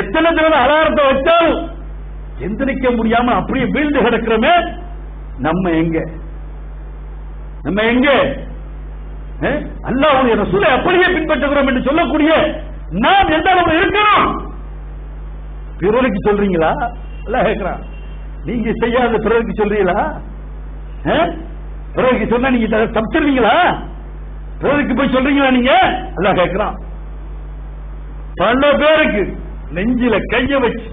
எத்தனை தடவை அலாரத்தை வச்சாலும் எந்திரிக்க முடியாம அப்படியே வீழ்ந்து கிடக்கிறோமே. நம்ம எங்க அல்லாஹ்வுடைய ரசூலை அப்படியே பின்பற்றுகிறோம் என்று சொல்லக்கூடிய நாம் எந்த அளவு இருக்கணும்? பிறருக்கு சொல்றீங்களா? அல்லாஹ் கேட்கிறான். நீங்க செய்யாத பிறருக்கு சொல்றீங்களா? பிறருக்கு சொன்னா நீங்க தப்பிச்சிருவீங்களா? பிறருக்கு போய் சொல்றீங்களா நீங்க? அல்லாஹ் கேட்கிறான். பல பேருக்கு நெஞ்சில கைய வச்சு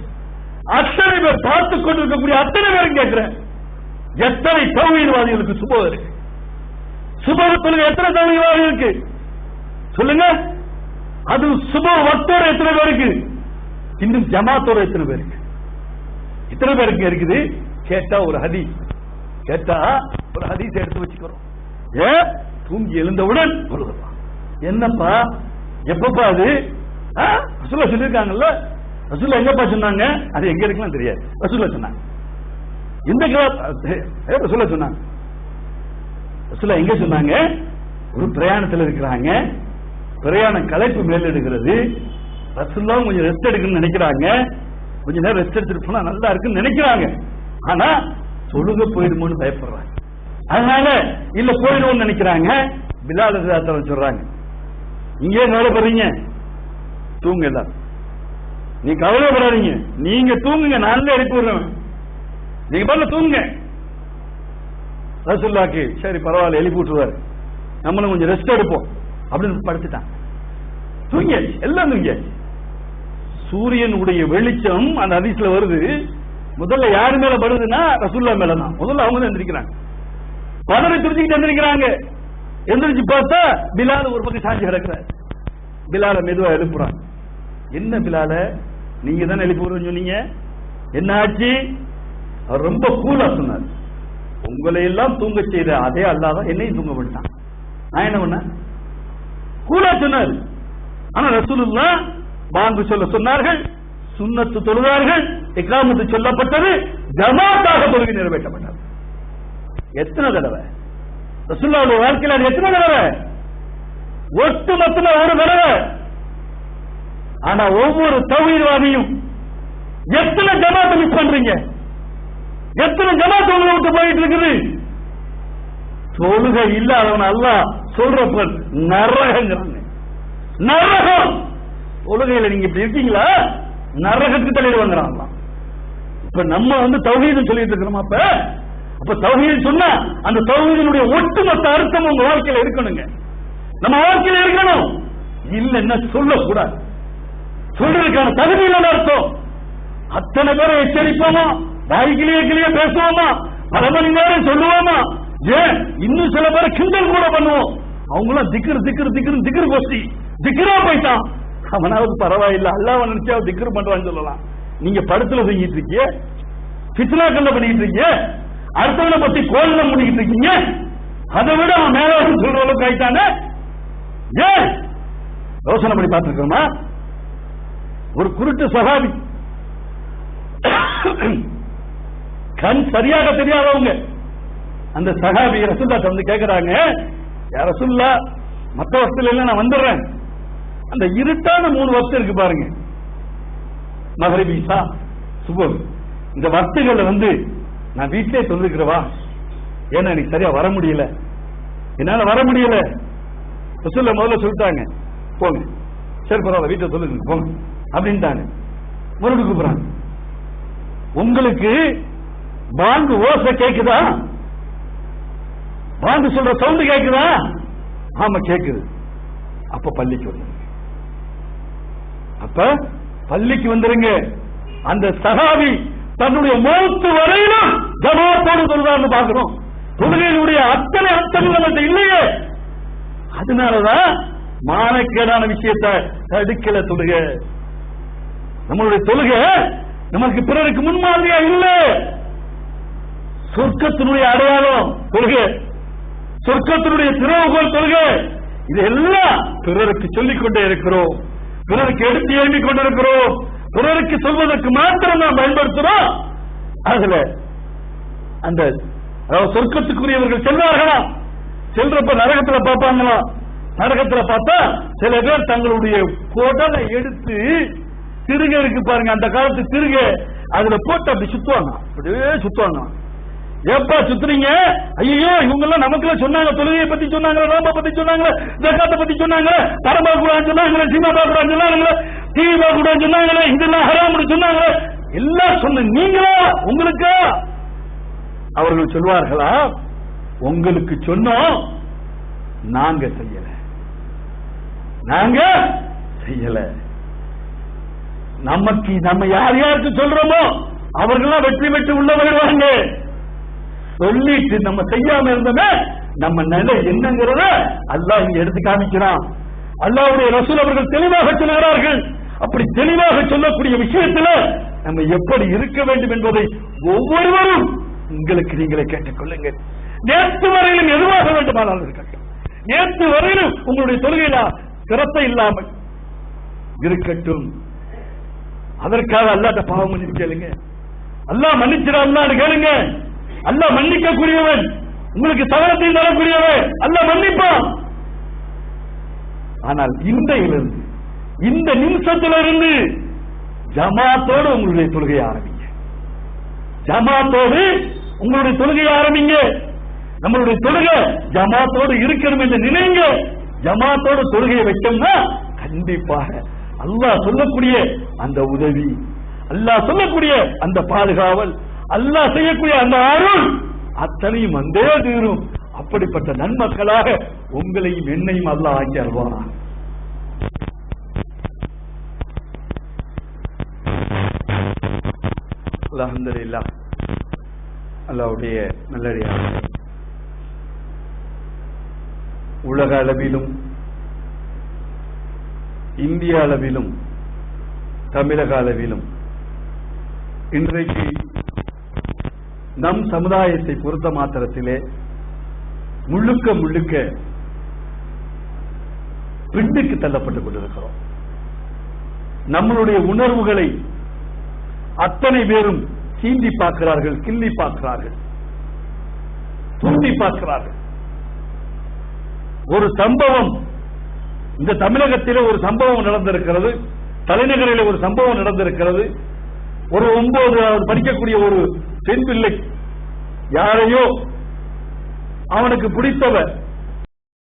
அத்தனை பேர் பார்த்து கொண்டிருக்கக்கூடிய அத்தனை பேரும் கேட்கிறேன், எத்தனை தௌஹீத்வாதிகளுக்கு சுபஹ் இருக்கு? சுபஹ் தொழுகை எத்தனை தௌஹீத்வாதிகளுக்கு சொல்லுங்க? அது சுபஹ் வக்தோட எத்தனை பேருக்கு? இன்னும் ஜமாத்தோட எத்தனை பேருக்கு? இத்தனை பேருக்கு இருக்குது. கேட்டா ஒரு ஹதீஸ் எடுத்து வச்சுக்கிறோம். தூங்கி எழுந்தவுடன் தொழுகலாம். என்னப்பா எப்பப்பா அது? ரசூலுல்லாஹ் சொல்லிருக்காங்கல்ல. ரசூலுல்லாஹ் எங்கப்பா சொன்னாங்க? அது எங்க இருக்குன்னு தெரியாது. ரசூலுல்லாஹ் சொன்னாங்க. இந்த ரசூலுல்லாஹ் சொன்னாங்க. ரசூலுல்லாஹ் எங்க சொன்னாங்க? ஒரு பிரயாணத்தில் இருக்கிறாங்க. பிரயாணம் களைப்பு மேலெடுக்கிறது. ரசூலுல்லாஹ் கொஞ்சம் ரெஸ்ட் எடுக்கணும்னு நினைக்கிறாங்க. கொஞ்ச நேரம் ரெஸ்ட் எடுத்துட்டு போனா நல்லா இருக்குன்னு நினைக்கிறாங்க. ஆனா தொழுக போயிடுமோன்னு பயப்படுறாங்க. அதனால இல்ல போயிடுவோம்னு நினைக்கிறாங்க. பிலால் ரலியல்லாஹு அன்ஹு சொல்றாங்க, நீங்க ஏன் கவலைப்படுறீங்க? தூங்க எல்லாம். நீ கவலைப்படாதீங்க, நீங்க தூங்குங்க, நான் எழுப்பி விடுறேன், நீங்க பண்ண தூங்குங்க. ரசூலுல்லாஹ்க்கு சரி பரவாயில்ல எழுப்பி விட்டுருவாரு, நம்மளும் கொஞ்சம் ரெஸ்ட் எடுப்போம் அப்படின்னு படுத்துட்டான். தூங்கியாச்சு, எல்லாம் தூங்கியாச்சு. சூரியனுடைய வெளிச்சம் அந்த ஹதீஸ்ல வருது. முதல்ல யாரு மேல படுதுன்னா ரசூலுல்லாஹ் மேல தான். முதல்ல அவங்க தான் எந்திரிக்கிறாங்க. பதரை துடிச்சுக்கிட்டு எந்திரிக்கிறாங்க. எந்திரிச்சு பார்த்தா பிலால் ஒரு பக்கம் சாஞ்சி கிடக்கிறார். பிலால மெதுவா எழுப்புறாங்க. என்ன பிலால, நீங்க தானே எழுப்பி விடுறேன்னு சொன்னீங்க, என்ன ஆச்சு? அவர் ரொம்ப கூலா சொன்னார், உங்களை எல்லாம் தூங்க செய்த அதே அல்லாஹ் தான் என்னையும் தூங்க பண்ணிட்டான். நான் என்ன பண்ண? கூலா சொன்னார். ஆனா ரசூலுல்லாஹ் பாங்கு சொல்ல சொன்னார்கள், சுன்னத்து தொழுவார்கள், இக்ராமத்து சொல்லப்பட்டது, ஜமாத்தாக தொழுகை நிறைவேற்றப்பட்டது. எத்தனை தடவை ரசூலுல்லாஹ்வுடைய வாழ்க்கையில் அது எத்தனை தடவை? ஒட்டு மொத்தமா ஒரு தடவை. ஆனா ஒவ்வொரு தௌஹீத்வாதியும் எத்தனை ஜமாத்தை மிஸ் பண்றீங்க? எத்தனை ஜமாத் உங்களை விட்டு போயிட்டு இருக்குது? தொழுகை இல்லாதவன் அல்லாஹ் சொல்றப்ப நரகங்கிறாங்க. நரகம். தொழுகையில நீங்க இப்படி இருக்கீங்களா? நரகத்துக்கு தலையில வந்துறாங்க. இப்ப நம்ம தௌஹீத் சொல்லிட்டு இருக்கிறோம். அப்ப தௌஹீத் சொன்னா அந்த தௌஹீதினுடைய ஒட்டுமொத்த அர்த்தம் உங்க வாழ்க்கையில இருக்கணுங்க, நம்ம வாழ்க்கையில இருக்கணும். இல்லைன்னா சொல்லக்கூடாது, சொல்றதுக்கான தகுதி இல்லைன்னு அர்த்தம். அத்தனை பேரை எச்சரிப்போமா, வாய்க்கிலேயே பேசுவோமா, பல மணி நேரம் சொல்லுவோமா, ஏன் இன்னும் சில பேரை கிண்டல் கூட பண்ணுவோம். அவங்களாம் திக்ரு கோஷ்டி, திக்ரா போயிட்டான், அவனாவது பரவாயில்ல, அல்லாஹ் நினைச்சா திக்ரு பண்றான்னு சொல்லலாம். நீங்க படத்துல செஞ்சிட்டு இருக்கீங்க, ஃபித்னாக்கல்ல பண்ணிட்டு இருக்கீங்க, அடுத்தவனை பத்தி கோல்ல பண்ணிட்டு இருக்கீங்க, அதை விட அவன் மேல சொல்ற அளவுக்கு ஆயிட்டானே. ஏன் யோசனை பண்ணி பார்த்துருக்கோமா? ஒரு குருட்டு சஹாபி, கண் சரியாக தெரியாதவங்க, அந்த சஹாபி ரசூலுல்லாஹ் வந்து கேட்கிறாங்க, யா ரசூலுல்லாஹ் மற்ற வக்துல எல்லாம் நான் வந்துடுறேன், அந்த இருட்டான 3 வக்து இருக்கு பாருங்க, மக்ரிப், இஷா, சுபஹ், இந்த வக்துகளை நான் வீட்டிலே சொல்லிருக்கிறவா, ஏன்னா எனக்கு சரியா வர முடியல, என்னால வர முடியல. ரசூலுல்லாஹ் முதல்ல சொல்லிட்டாங்க, போங்க, சரி பரவாயில்ல வீட்டை சொல்லுங்க போங்க அப்படின்ட்டாங்க. மறுபடியும் கூப்பிடுறாங்க, உங்களுக்கு பாங்கு ஓசை கேக்குதா? பாங்கு சொல்ற சவுண்ட் கேக்குதா? ஆமா கேக்குது. அப்ப பள்ளிக்கு வந்துருங்க, அப்ப பள்ளிக்கு வந்துருங்க. அந்த சஹாபி தன்னுடைய மௌத்து வரையிலும் ஜமாத்தோடு சொல்றான்னு பாக்குறோம். தொழுகையினுடைய அத்தனை அர்த்தங்கள் நம்மகிட்ட இல்லையே. அதனாலதான் மானக்கேடான விஷயத்தை தடுக்கல தொழுகை. நம்மளுடைய தொழுகை நமக்கு பிறருக்கு முன்மாதிரியா இல்லை. சொர்க்கத்தினுடைய அடையாளம் தொழுகை, சொர்க்கத்தினுடைய திறவுகோல் தொழுகை. இதெல்லாம் பிறருக்கு சொல்லிக் கொண்டே இருக்கிறோம், பிறருக்கு எடுத்து ஏண்டிக் கொண்டிருக்கிறோம், பிறருக்கு சொல்வதற்கு மாத்திரம் நாம் பயன்படுத்துறோம். அதுல அந்த சொர்க்கத்துக்குரியவர்கள் செல்வார்களா? செல்றப்ப நரகத்துல பார்ப்பாங்களா? நரகத்துல பார்த்தா சில பேர் தங்களுடைய குடலை எடுத்து திருக இருக்கு பாருங்க, அந்த காலத்து திருக அதுல போட்டு அப்படி சுத்துவாங்க, அப்படியே சுத்துவாங்க. ஏப்பா சுத்துறீங்க? ஐயோ இவங்க எல்லாம் நமக்கு சொன்னாங்க, தொழுகையை பத்தி சொன்னாங்க, நோம்பை பத்தி சொன்னாங்க, ஜக்காத்தை பத்தி சொன்னாங்க, படம் பார்க்க கூடாதுன்னு சொன்னாங்க, சினிமா பார்க்க கூடாதுன்னு சொன்னாங்க, டிவி பார்க்க கூடாதுன்னு சொன்னாங்க, இதெல்லாம் ஹராம்னு சொன்னாங்க, எல்லாம் சொன்ன நீங்களா உங்களுக்கு? அவர்கள் சொல்வார்களா, உங்களுக்கு சொன்னோம், நாங்க செய்யல, நாங்க செய்யல. நமக்கு நம்ம யார் யாருக்கு சொல்றோமோ அவர்களாம் வெற்றி பெற்று உள்ள வருவாங்க. சொல்லிட்டு நம்ம செய்யாம இருந்தோமே நம்ம நிலை என்னங்கிறத அல்லாஹ் இங்க எடுத்து காமிக்கிறான். அல்லாஹ்வுடைய ரசூல் அவர்கள் தெளிவாக சொல்கிறார்கள். அப்படி தெளிவாக சொல்லக்கூடிய விஷயத்துல நம்ம எப்படி இருக்க வேண்டும் என்பதை ஒவ்வொருவரும் உங்களுக்கு நீங்களே கேட்டுக்கொள்ளுங்கள். நேற்று வரையிலும் எதுவாக வேண்டுமானாலும் இருக்கட்டும், நேற்று வரையிலும் உங்களுடைய தொழுகையில சிரத்தை இல்லாமல் இருக்கட்டும். அதற்காக அல்லாஹ்ட்ட பாவம் மன்னிப்பு கேளுங்க. அல்லாஹ் மன்னிச்சிடான்னு கேளுங்க. அல்லாஹ் மன்னிக்க கூடியவன், உங்களுக்கு தவறத்தை தரக்கூடியவன், அல்லாஹ் மன்னிப்பான். ஆனால் இன்றையிலிருந்து, இந்த நிமிஷத்திலிருந்து ஜமாத்தோடு உங்களுடைய தொழுகையை ஆரம்பிங்க. ஜமாத்தோடு உங்களுடைய தொழுகையை ஆரம்பிங்க. நம்மளுடைய தொழுகை ஜமாத்தோடு இருக்கணும் என்று நினைங்க. ஜமாத்தோடு தொழுகையை வைக்கணும்னா கண்டிப்பாக அல்லாஹ் சொல்லக்கூடிய அந்த உதவி, அல்லாஹ் சொல்லக்கூடிய அந்த பாதுகாவல், அல்லாஹ் செய்யக்கூடிய அந்த அருள் அத்தனையும் வந்தே தீரும். அப்படிப்பட்ட நன்மக்களாக உங்களையும் என்னையும் அல்லாஹ் ஆக்கி அருள்வானா. அல்ஹம்துலில்லாஹ். அல்லாஹ்வுடைய நல்லடியார்களே, உலக அளவிலும் இந்திய அளவிலும் தமிழக அளவிலும் இன்றைக்கு நம் சமுதாயத்தை பொறுத்த மாத்திரத்திலே முழுக்க முழுக்க பின்னுக்கு தள்ளப்பட்டுக் கொண்டிருக்கிறோம். நம்மளுடைய உணர்வுகளை அத்தனை பேரும் சீண்டி பார்க்கிறார்கள், கிள்ளி பார்க்கிறார்கள், தூண்டி பார்க்கிறார்கள். ஒரு சம்பவம் இந்த தமிழகத்திலே ஒரு சம்பவம் நடந்திருக்கிறது, தலைநகரில் ஒரு சம்பவம் நடந்திருக்கிறது. ஒரு 9வது படிக்கக்கூடிய ஒரு பெண் பிள்ளை யாரையோ அவனுக்கு பிடித்தவர்